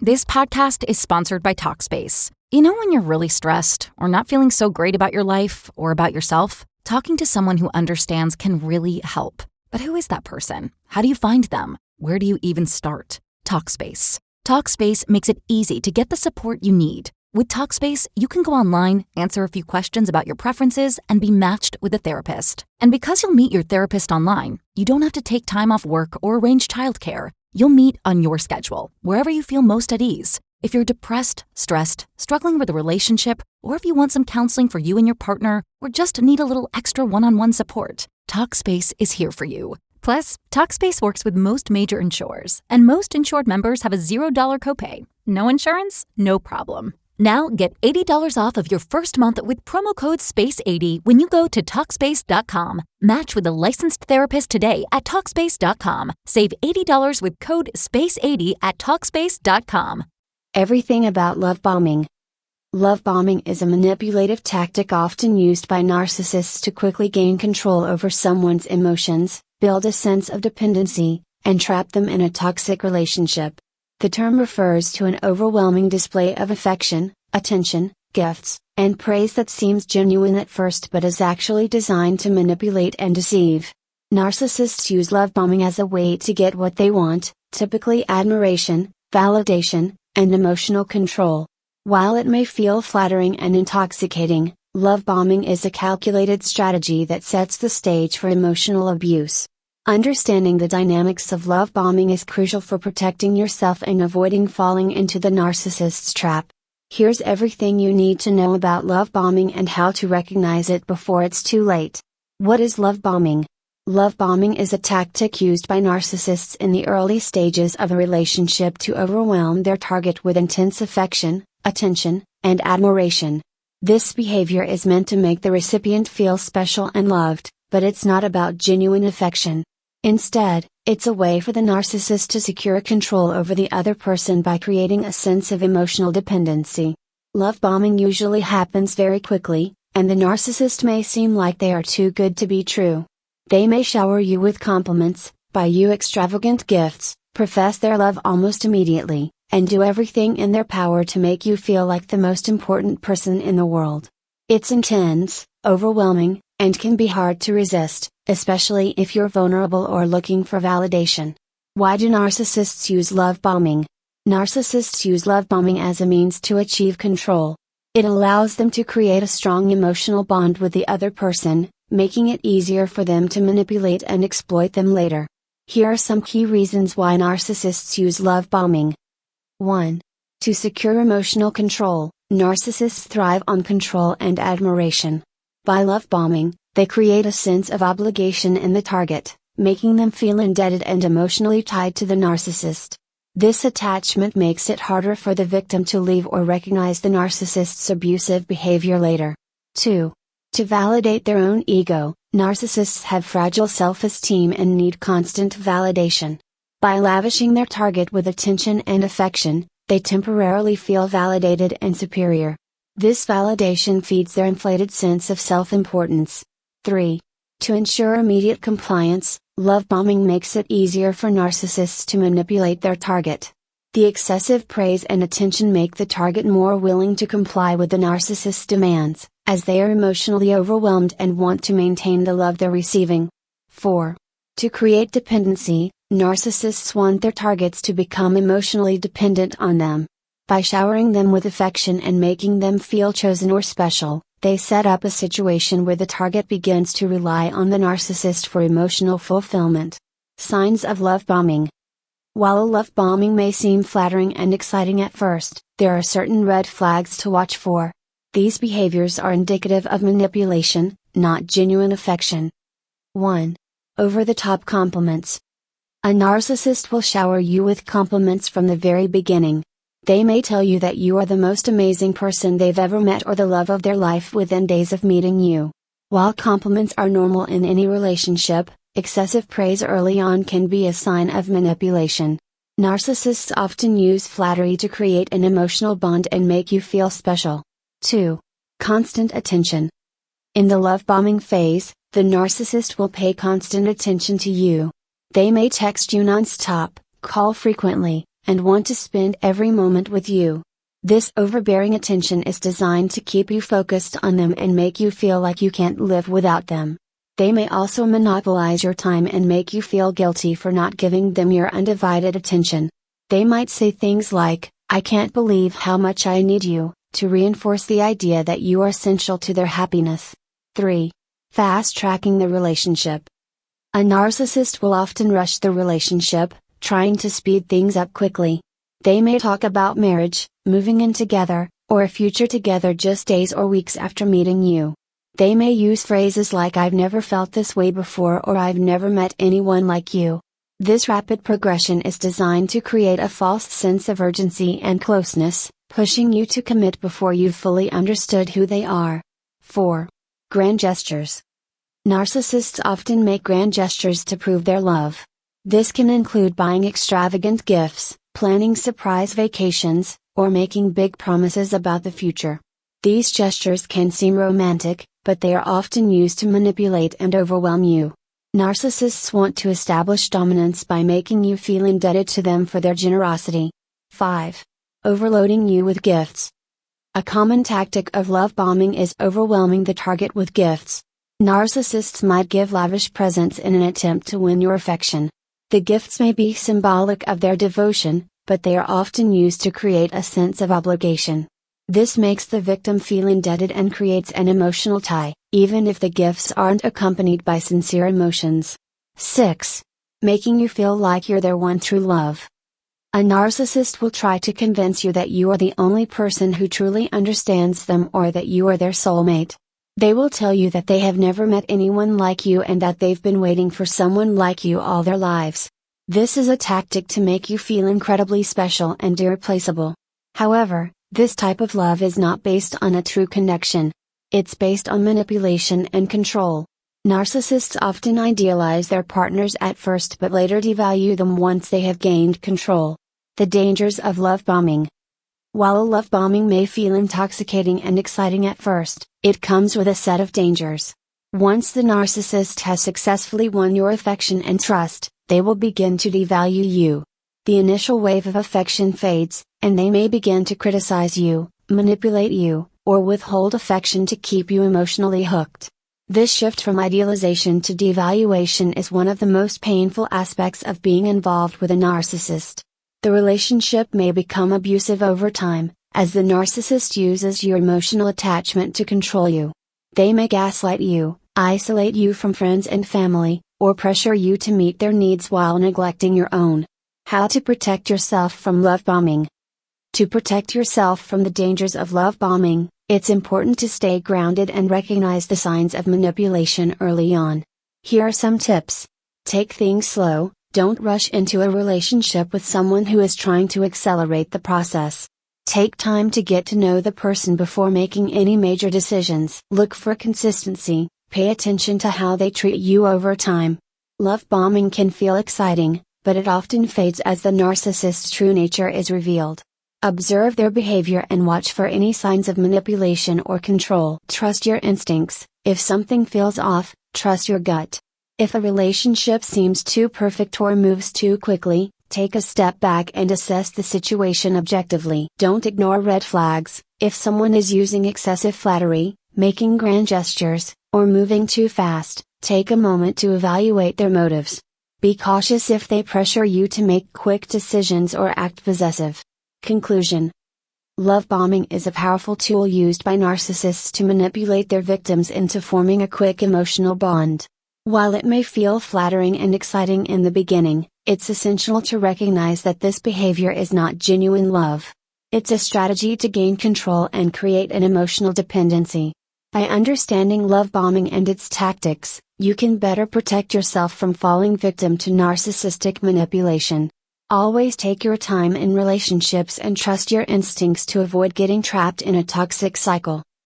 This podcast is sponsored by Talkspace. You know when you're really stressed or not feeling so great about your life or about yourself? Talking to someone who understands can really help. But who is that person? How do you find them? Where do you even start? Talkspace. Talkspace makes it easy to get the support you need. With Talkspace, you can go online, answer a few questions about your preferences, and be matched with a therapist. And because you'll meet your therapist online, you don't have to take time off work or arrange childcare. You'll meet on your schedule, wherever you feel most at ease. If you're depressed, stressed, struggling with a relationship, or if you want some counseling for you and your partner, or just need a little extra one-on-one support, Talkspace is here for you. Plus, Talkspace works with most major insurers, and most insured members have a $0 copay. No insurance? No problem. Now get $80 off of your first month with promo code SPACE80 when you go to Talkspace.com. Match with a licensed therapist today at Talkspace.com. Save $80 with code SPACE80 at Talkspace.com. Everything about love bombing. Love bombing is a manipulative tactic often used by narcissists to quickly gain control over someone's emotions, build a sense of dependency, and trap them in a toxic relationship. The term refers to an overwhelming display of affection, attention, gifts, and praise that seems genuine at first but is actually designed to manipulate and deceive. Narcissists use love bombing as a way to get what they want, typically admiration, validation, and emotional control. While it may feel flattering and intoxicating, love bombing is a calculated strategy that sets the stage for emotional abuse. Understanding the dynamics of love bombing is crucial for protecting yourself and avoiding falling into the narcissist's trap. Here's everything you need to know about love bombing and how to recognize it before it's too late. What is love bombing? Love bombing is a tactic used by narcissists in the early stages of a relationship to overwhelm their target with intense affection, attention, and admiration. This behavior is meant to make the recipient feel special and loved, but it's not about genuine affection. Instead, it's a way for the narcissist to secure control over the other person by creating a sense of emotional dependency. Love bombing usually happens very quickly, and the narcissist may seem like they are too good to be true. They may shower you with compliments, buy you extravagant gifts, profess their love almost immediately, and do everything in their power to make you feel like the most important person in the world. It's intense, overwhelming, and can be hard to resist, especially if you're vulnerable or looking for validation. Why do narcissists use love bombing? Narcissists use love bombing as a means to achieve control. It allows them to create a strong emotional bond with the other person, making it easier for them to manipulate and exploit them later. Here are some key reasons why narcissists use love bombing. 1. To secure emotional control, narcissists thrive on control and admiration. By love bombing, they create a sense of obligation in the target, making them feel indebted and emotionally tied to the narcissist. This attachment makes it harder for the victim to leave or recognize the narcissist's abusive behavior later. 2. To validate their own ego, narcissists have fragile self-esteem and need constant validation. By lavishing their target with attention and affection, they temporarily feel validated and superior. This validation feeds their inflated sense of self-importance. 3. To ensure immediate compliance, love bombing makes it easier for narcissists to manipulate their target. The excessive praise and attention make the target more willing to comply with the narcissist's demands, as they are emotionally overwhelmed and want to maintain the love they're receiving. 4. To create dependency, narcissists want their targets to become emotionally dependent on them. By showering them with affection and making them feel chosen or special, they set up a situation where the target begins to rely on the narcissist for emotional fulfillment. Signs of love bombing. While love bombing may seem flattering and exciting at first, there are certain red flags to watch for. These behaviors are indicative of manipulation, not genuine affection. 1. Over-the-top compliments. A narcissist will shower you with compliments from the very beginning. They may tell you that you are the most amazing person they've ever met or the love of their life within days of meeting you. While compliments are normal in any relationship, excessive praise early on can be a sign of manipulation. Narcissists often use flattery to create an emotional bond and make you feel special. 2. Constant attention. In the love bombing phase, the narcissist will pay constant attention to you. They may text you nonstop, call frequently, and want to spend every moment with you. This overbearing attention is designed to keep you focused on them and make you feel like you can't live without them. They may also monopolize your time and make you feel guilty for not giving them your undivided attention. They might say things like, "I can't believe how much I need you," to reinforce the idea that you are essential to their happiness. 3. Fast-tracking the relationship. A narcissist will often rush the relationship, trying to speed things up quickly. They may talk about marriage, moving in together, or a future together just days or weeks after meeting you. They may use phrases like "I've never felt this way before" or "I've never met anyone like you." This rapid progression is designed to create a false sense of urgency and closeness, pushing you to commit before you've fully understood who they are. 4. Grand gestures. Narcissists often make grand gestures to prove their love. This can include buying extravagant gifts, planning surprise vacations, or making big promises about the future. These gestures can seem romantic, but they are often used to manipulate and overwhelm you. Narcissists want to establish dominance by making you feel indebted to them for their generosity. 5. Overloading you with gifts. A common tactic of love bombing is overwhelming the target with gifts. Narcissists might give lavish presents in an attempt to win your affection. The gifts may be symbolic of their devotion, but they are often used to create a sense of obligation. This makes the victim feel indebted and creates an emotional tie, even if the gifts aren't accompanied by sincere emotions. 6. Making you feel like you're their one true love. A narcissist will try to convince you that you are the only person who truly understands them or that you are their soulmate. They will tell you that they have never met anyone like you and that they've been waiting for someone like you all their lives. This is a tactic to make you feel incredibly special and irreplaceable. However, this type of love is not based on a true connection. It's based on manipulation and control. Narcissists often idealize their partners at first but later devalue them once they have gained control. The dangers of love bombing. While a love bombing may feel intoxicating and exciting at first, it comes with a set of dangers. Once the narcissist has successfully won your affection and trust, they will begin to devalue you. The initial wave of affection fades, and they may begin to criticize you, manipulate you, or withhold affection to keep you emotionally hooked. This shift from idealization to devaluation is one of the most painful aspects of being involved with a narcissist. The relationship may become abusive over time, as the narcissist uses your emotional attachment to control you. They may gaslight you, isolate you from friends and family, or pressure you to meet their needs while neglecting your own. How to protect yourself from love bombing. To protect yourself from the dangers of love bombing, it's important to stay grounded and recognize the signs of manipulation early on. Here are some tips. Take things slow, don't rush into a relationship with someone who is trying to accelerate the process. Take time to get to know the person before making any major decisions. Look for consistency, pay attention to how they treat you over time. Love bombing can feel exciting, but it often fades as the narcissist's true nature is revealed. Observe their behavior and watch for any signs of manipulation or control. Trust your instincts. If something feels off, trust your gut. If a relationship seems too perfect or moves too quickly, take a step back and assess the situation objectively. Don't ignore red flags. If someone is using excessive flattery, making grand gestures, or moving too fast, take a moment to evaluate their motives. Be cautious if they pressure you to make quick decisions or act possessive. Conclusion. Love bombing is a powerful tool used by narcissists to manipulate their victims into forming a quick emotional bond. While it may feel flattering and exciting in the beginning, it's essential to recognize that this behavior is not genuine love. It's a strategy to gain control and create an emotional dependency. By understanding love bombing and its tactics, you can better protect yourself from falling victim to narcissistic manipulation. Always take your time in relationships and trust your instincts to avoid getting trapped in a toxic cycle.